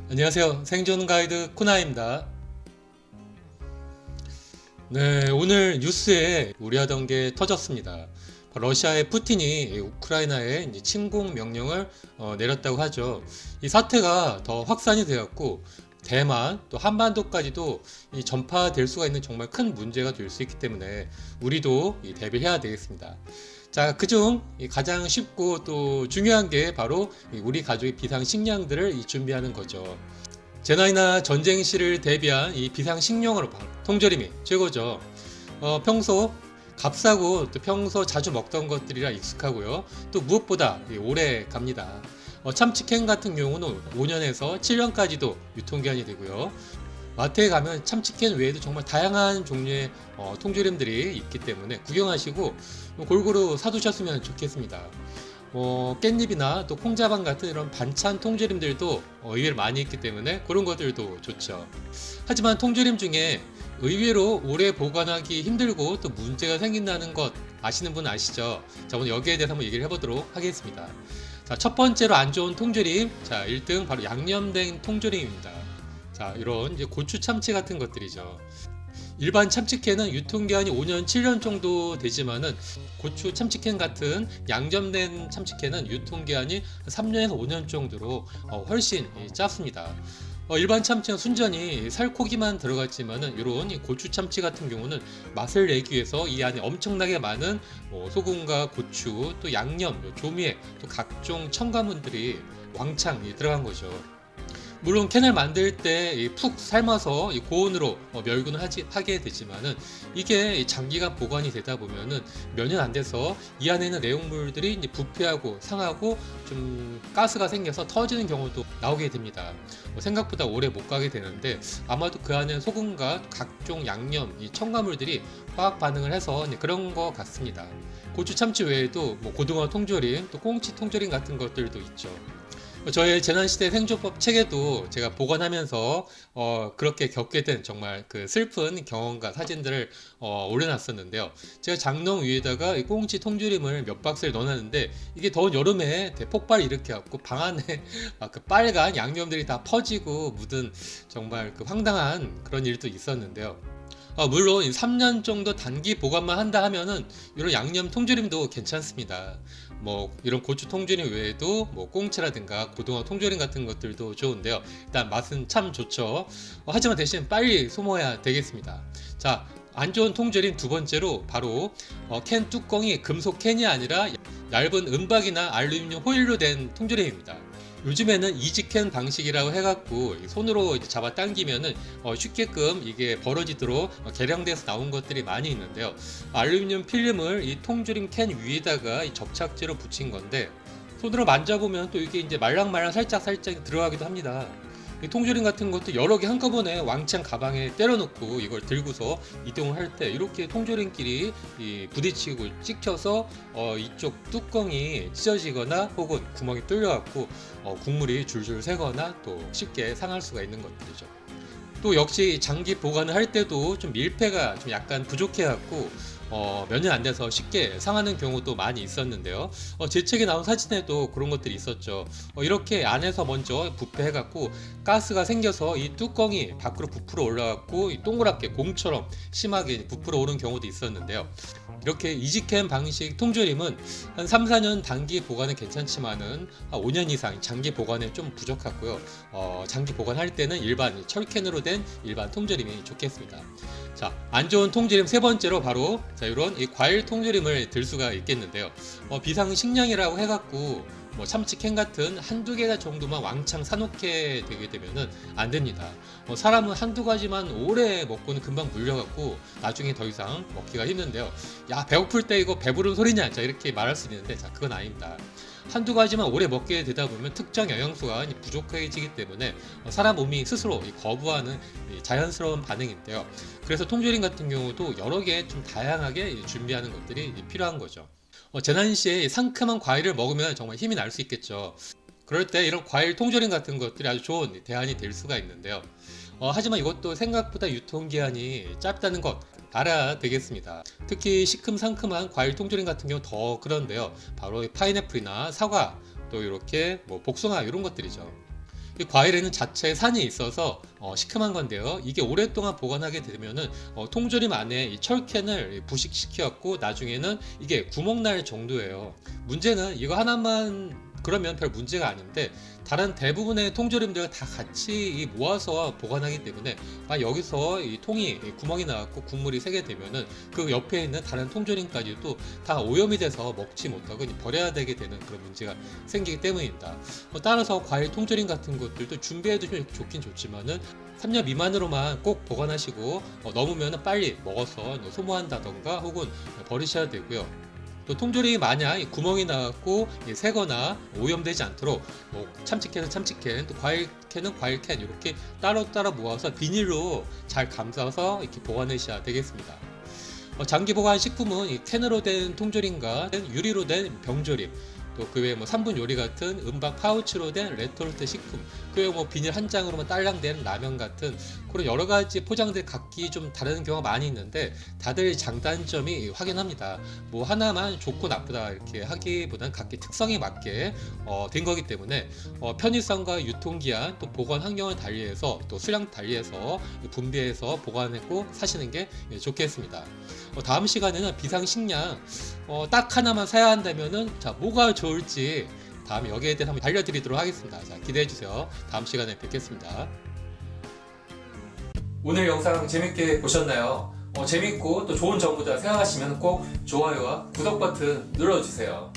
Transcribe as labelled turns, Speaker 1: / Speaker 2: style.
Speaker 1: 안녕하세요. 생존 가이드 코나입니다. 네, 오늘 뉴스에 우려하던 게 터졌습니다. 러시아의 푸틴이 우크라이나에 이제 침공 명령을 내렸다고 하죠. 이 사태가 더 확산이 되었고 대만 또 한반도까지도 이 전파될 수가 있는 정말 큰 문제가 될 수 있기 때문에 우리도 대비해야 되겠습니다. 자, 그중 가장 쉽고 또 중요한 게 바로 우리 가족의 비상식량들을 준비하는 거죠. 재난이나 전쟁 시를 대비한 이 비상식량으로 통조림이 최고죠. 평소 값싸고 또 평소 자주 먹던 것들이라 익숙하고요. 또 무엇보다 오래 갑니다. 참치캔 같은 경우는 5년에서 7년까지도 유통기한이 되고요. 마트에 가면 참치캔 외에도 정말 다양한 종류의 통조림들이 있기 때문에 구경하시고 골고루 사두셨으면 좋겠습니다. 깻잎이나 또 콩자반 같은 이런 반찬 통조림들도 의외로 많이 있기 때문에 그런 것들도 좋죠. 하지만 통조림 중에 의외로 오래 보관하기 힘들고 또 문제가 생긴다는 것 아시는 분 아시죠? 자, 오늘 여기에 대해서 한번 얘기를 해보도록 하겠습니다. 자, 첫 번째로 안 좋은 통조림. 자, 1등 바로 양념된 통조림입니다. 자, 이런 이제 고추 참치 같은 것들이죠. 일반 참치캔은 유통기한이 5년, 7년 정도 되지만은 고추 참치캔 같은 양념된 참치캔은 유통기한이 3년에서 5년 정도로 훨씬 짧습니다. 일반 참치는 순전히 살코기만 들어갔지만은 이런 고추 참치 같은 경우는 맛을 내기 위해서 이 안에 엄청나게 많은 소금과 고추 또 양념, 조미에 또 각종 첨가물들이 왕창 들어간 거죠. 물론 캔을 만들 때 푹 삶아서 고온으로 멸균을 하게 되지만은 이게 장기간 보관이 되다 보면은 몇 년 안 돼서 이 안에 있는 내용물들이 이제 부패하고 상하고 좀 가스가 생겨서 터지는 경우도 나오게 됩니다. 생각보다 오래 못 가게 되는데 아마도 그 안에 소금과 각종 양념, 이 첨가물들이 화학 반응을 해서 그런 것 같습니다. 고추 참치 외에도 고등어 통조림, 또 꽁치 통조림 같은 것들도 있죠. 저의 재난시대 생존법 책에도 제가 보관하면서 그렇게 겪게 된 정말 그 슬픈 경험과 사진들을 올려놨었는데요. 제가 장롱 위에다가 이 꽁치 통조림을 몇 박스를 넣어놨는데 이게 더운 여름에 대폭발 일으켜갖고 방 안에 막 그 빨간 양념들이 다 퍼지고 묻은 정말 그 황당한 그런 일도 있었는데요. 물론 3년 정도 단기 보관만 한다 하면은 이런 양념 통조림도 괜찮습니다. 이런 고추 통조림 외에도 꽁치라든가 고등어 통조림 같은 것들도 좋은데요. 일단 맛은 참 좋죠. 하지만 대신 빨리 소모해야 되겠습니다. 자, 안 좋은 통조림 두 번째로 바로 캔 뚜껑이 금속 캔이 아니라 얇은 은박이나 알루미늄 호일로 된 통조림입니다. 요즘에는 이지캔 방식이라고 해갖고 손으로 잡아 당기면은 쉽게끔 이게 벌어지도록 개량돼서 나온 것들이 많이 있는데요. 알루미늄 필름을 이 통조림 캔 위에다가 접착제로 붙인 건데 손으로 만져보면 또 이게 이제 말랑말랑 살짝 들어가기도 합니다. 이 통조림 같은 것도 여러 개 한꺼번에 왕창 가방에 때려놓고 이걸 들고서 이동을 할 때 이렇게 통조림끼리 부딪히고 찍혀서 이쪽 뚜껑이 찢어지거나 혹은 구멍이 뚫려갖고 국물이 줄줄 새거나 또 쉽게 상할 수가 있는 것들이죠. 또 역시 장기 보관을 할 때도 좀 밀폐가 좀 약간 부족해갖고 몇 년 안 돼서 쉽게 상하는 경우도 많이 있었는데요. 제 책에 나온 사진에도 그런 것들이 있었죠. 이렇게 안에서 먼저 부패해갖고 가스가 생겨서 이 뚜껑이 밖으로 부풀어 올라갖고 동그랗게 공처럼 심하게 부풀어 오른 경우도 있었는데요. 이렇게 이지캔 방식 통조림은 한 3, 4년 단기 보관은 괜찮지만은 5년 이상 장기 보관에 좀 부족하고요. 장기 보관할 때는 일반 철캔으로 된 일반 통조림이 좋겠습니다. 자, 안 좋은 통조림 세 번째로 바로 이런 이 과일 통조림을 들 수가 있겠는데요. 비상식량이라고 해갖고 참치캔 같은 한두 개 정도만 왕창 사놓게 되게 되면은 안 됩니다. 사람은 한두 가지만 오래 먹고는 금방 물려갖고 나중에 더 이상 먹기가 힘든데요. 야, 배고플 때 이거 배부른 소리냐? 자, 이렇게 말할 수 있는데, 자, 그건 아닙니다. 한두 가지만 오래 먹게 되다 보면 특정 영양소가 부족해지기 때문에 사람 몸이 스스로 거부하는 자연스러운 반응인데요. 그래서 통조림 같은 경우도 여러 개 좀 다양하게 준비하는 것들이 필요한 거죠. 재난 시에 상큼한 과일을 먹으면 정말 힘이 날 수 있겠죠. 그럴 때 이런 과일 통조림 같은 것들이 아주 좋은 대안이 될 수가 있는데요. 하지만 이것도 생각보다 유통기한이 짧다는 것 알아야 되겠습니다. 특히 시큼상큼한 과일 통조림 같은 경우 더 그런데요. 바로 파인애플이나 사과 또 이렇게 복숭아 이런 것들이죠. 이 과일에는 자체 산이 있어서 시큼한 건데요. 이게 오랫동안 보관하게 되면은 통조림 안에 이 철캔을 부식시켰고 나중에는 이게 구멍 날 정도예요. 문제는 이거 하나만 그러면 별 문제가 아닌데 다른 대부분의 통조림들 다 같이 모아서 보관하기 때문에 여기서 이 통이 구멍이 나왔고 국물이 새게 되면은 그 옆에 있는 다른 통조림까지도 다 오염이 돼서 먹지 못하고 이제 버려야 되게 되는 그런 문제가 생기기 때문입니다. 따라서 과일 통조림 같은 것들도 준비해도 좋긴 좋지만은 3년 미만으로만 꼭 보관하시고 넘으면 빨리 먹어서 소모한다던가 혹은 버리셔야 되고요. 또 통조림이 만약 구멍이 나갖고 새거나 오염되지 않도록 참치캔은 참치캔, 또 과일캔은 과일캔 이렇게 따로 모아서 비닐로 잘 감싸서 이렇게 보관하셔야 되겠습니다. 장기 보관 식품은 이 캔으로 된 통조림과 유리로 된 병조림, 또 그 외에 3분 요리 같은 은박 파우치로 된 레토르트 식품, 그 외에 비닐 한 장으로만 딸랑된 라면 같은 그런 여러 가지 포장들 각기 좀 다른 경우가 많이 있는데 다들 장단점이 확연합니다. 하나만 좋고 나쁘다 이렇게 하기보다는 각기 특성에 맞게 된 거기 때문에 편의성과 유통기한 또 보관 환경을 달리해서 또 수량 달리해서 분배해서 보관하고 사시는 게 좋겠습니다. 다음 시간에는 비상식량 딱 하나만 사야 한다면은 자 뭐가 좋을지 다음에 여기에 대해서 한번 알려드리도록 하겠습니다. 자, 기대해주세요. 다음 시간에 뵙겠습니다. 오늘 영상 재밌게 보셨나요? 재밌고 또 좋은 정보다 생각하시면 꼭 좋아요와 구독 버튼 눌러주세요.